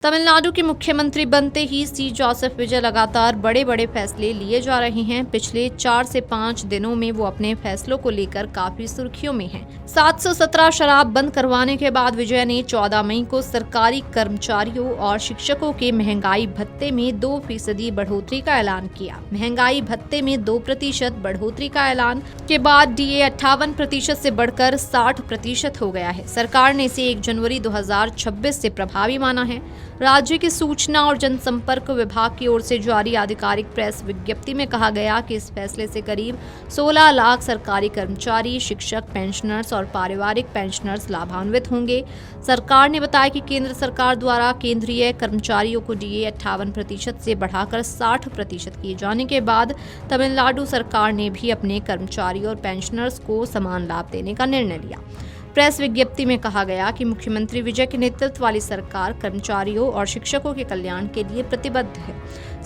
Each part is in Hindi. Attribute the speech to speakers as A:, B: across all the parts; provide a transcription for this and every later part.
A: तमिलनाडु के मुख्यमंत्री बनते ही सी जोसेफ विजय लगातार बड़े बड़े फैसले लिए जा रहे हैं। पिछले 4 से 5 दिनों में वो अपने फैसलों को लेकर काफी सुर्खियों में हैं। 717 शराब बंद करवाने के बाद विजय ने 14 मई को सरकारी कर्मचारियों और शिक्षकों के महंगाई भत्ते में 2% बढ़ोतरी का ऐलान किया। महंगाई भत्ते में 2% बढ़ोतरी का ऐलान के बाद डीए 58% से बढ़कर 60% हो गया है। सरकार ने इसे 1 जनवरी 2026 से प्रभावी माना है। राज्य के सूचना और जनसंपर्क विभाग की ओर से जारी आधिकारिक प्रेस विज्ञप्ति में कहा गया कि इस फैसले से करीब 16 लाख सरकारी कर्मचारी, शिक्षक, पेंशनर्स और पारिवारिक पेंशनर्स लाभान्वित होंगे। सरकार ने बताया कि केंद्र सरकार द्वारा केंद्रीय कर्मचारियों को डीए 58% से बढ़ाकर 60% किए जाने के बाद तमिलनाडु सरकार ने भी अपने कर्मचारियों और पेंशनर्स को समान लाभ देने का निर्णय लिया। प्रेस विज्ञप्ति में कहा गया कि मुख्यमंत्री विजय के नेतृत्व वाली सरकार कर्मचारियों और शिक्षकों के कल्याण के लिए प्रतिबद्ध है।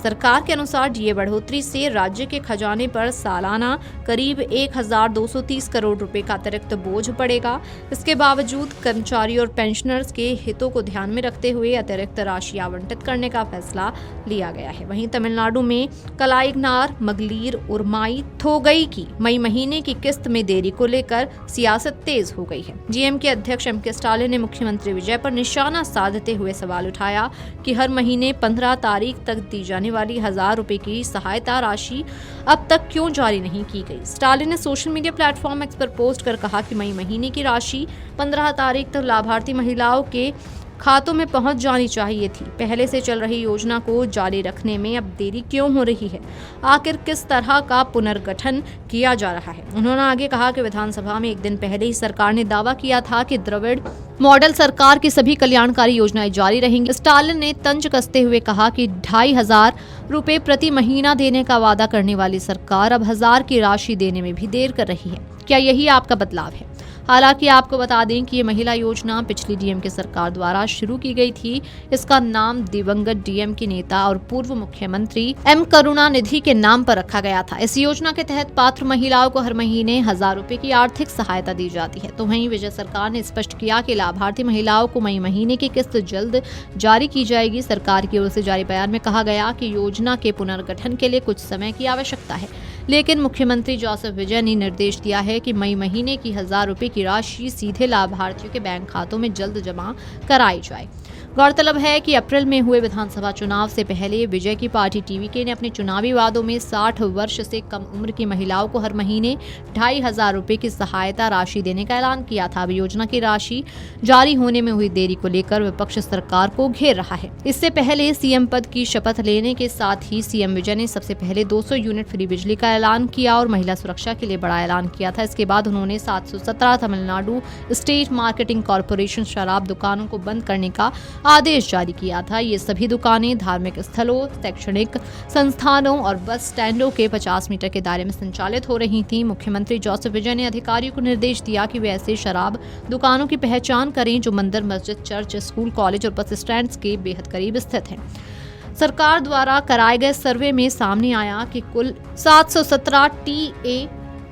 A: सरकार के अनुसार डीए बढ़ोतरी से राज्य के खजाने पर सालाना करीब 1230 करोड़ रुपए का अतिरिक्त बोझ पड़ेगा। इसके बावजूद कर्मचारी और पेंशनर्स के हितों को ध्यान में रखते हुए अतिरिक्त राशि आवंटित करने का फैसला लिया गया है। वहीं तमिलनाडु में कलाइगनार, मगलीर, उरमाई, थोगई की मई महीने की किस्त में देरी को लेकर सियासत तेज हो गई है। जीएम के अध्यक्ष एम के स्टालिन ने मुख्यमंत्री विजय पर निशाना साधते हुए सवाल उठाया कि हर महीने 15 तारीख तक दी जाने वाली 1000 रुपए की सहायता राशि अब तक क्यों जारी नहीं की गई। स्टालिन ने सोशल मीडिया प्लेटफॉर्म एक्स पर पोस्ट कर कहा कि मई महीने की राशि 15 तारीख तक लाभार्थी महिलाओं के खातों में पहुंच जानी चाहिए थी। पहले से चल रही योजना को जारी रखने में अब देरी क्यों हो रही है? आखिर किस तरह का पुनर्गठन किया जा रहा है? उन्होंने आगे कहा कि विधानसभा में 1 दिन पहले ही सरकार ने दावा किया था कि द्रविड़ मॉडल सरकार की सभी कल्याणकारी योजनाएं जारी रहेंगी। स्टालिन ने तंज कसते हुए कहा कि 2500 रुपए प्रति महीना देने का वादा करने वाली सरकार अब 1000 की राशि देने में भी देर कर रही है। क्या यही आपका बदलाव है? हालांकि आपको बता दें कि ये महिला योजना पिछली डीएम के सरकार द्वारा शुरू की गई थी। इसका नाम दिवंगत डीएम के नेता और पूर्व मुख्यमंत्री एम करुणानिधि के नाम पर रखा गया था। इस योजना के तहत पात्र महिलाओं को हर महीने 1000 रुपए की आर्थिक सहायता दी जाती है। तो वहीं विजय सरकार ने स्पष्ट किया कि लाभार्थी महिलाओं को मई महीने की किस्त जल्द जारी की जाएगी। सरकार की ओर से जारी बयान में कहा गया कि योजना के पुनर्गठन के लिए कुछ समय की आवश्यकता है, लेकिन मुख्यमंत्री जोसेफ विजय ने निर्देश दिया है कि मई महीने की 1000 रुपए की राशि सीधे लाभार्थियों के बैंक खातों में जल्द जमा कराई जाए। गौरतलब है कि अप्रैल में हुए विधानसभा चुनाव से पहले विजय की पार्टी टीवीके ने अपने चुनावी वादों में 60 वर्ष से कम उम्र की महिलाओं को हर महीने 2500 रुपए की सहायता राशि देने का ऐलान किया था। अब योजना की राशि जारी होने में हुई देरी को लेकर विपक्ष सरकार को घेर रहा है। इससे पहले सीएम पद की शपथ लेने के साथ ही सीएम विजय ने सबसे पहले 200 यूनिट फ्री बिजली का ऐलान किया और महिला सुरक्षा के लिए बड़ा ऐलान किया था। इसके बाद उन्होंने 717 तमिलनाडु स्टेट मार्केटिंग कॉर्पोरेशन शराब दुकानों को बंद करने का आदेश जारी किया था। ये सभी दुकानें धार्मिक स्थलों, शैक्षणिक संस्थानों और बस स्टैंडों के 50 मीटर के दायरे में संचालित हो रही थी। मुख्यमंत्री जोसेफ विजय ने अधिकारियों को निर्देश दिया कि वे ऐसे शराब दुकानों की पहचान करें जो मंदिर, मस्जिद, चर्च, स्कूल, कॉलेज और बस स्टैंड के बेहद करीब स्थित हैं। सरकार द्वारा कराए गए सर्वे में सामने आया कि कुल 717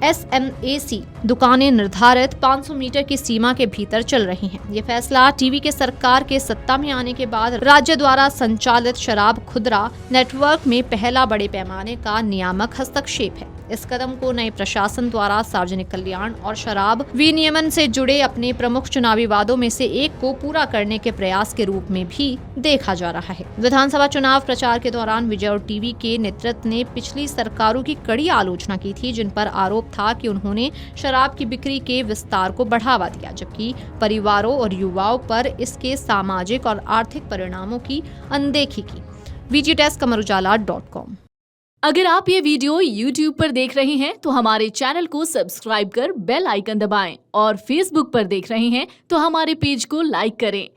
A: TASMAC दुकानें निर्धारित 500 मीटर की सीमा के भीतर चल रही हैं। ये फैसला टीवी के सरकार के सत्ता में आने के बाद राज्य द्वारा संचालित शराब खुदरा नेटवर्क में पहला बड़े पैमाने का नियामक हस्तक्षेप है। इस कदम को नए प्रशासन द्वारा सार्वजनिक कल्याण और शराब विनियमन से जुड़े अपने प्रमुख चुनावी वादों में से एक को पूरा करने के प्रयास के रूप में भी देखा जा रहा है। विधानसभा चुनाव प्रचार के दौरान विजय और टीवी के नेतृत्व ने पिछली सरकारों की कड़ी आलोचना की थी, जिन पर आरोप था कि उन्होंने शराब की बिक्री के विस्तार को बढ़ावा दिया, जबकि परिवारों और युवाओं पर इसके सामाजिक और आर्थिक परिणामों की अनदेखी की। VGTest
B: अगर आप ये वीडियो YouTube पर देख रहे हैं तो हमारे चैनल को सब्सक्राइब कर बेल आइकन दबाएं और Facebook पर देख रहे हैं तो हमारे पेज को लाइक करें।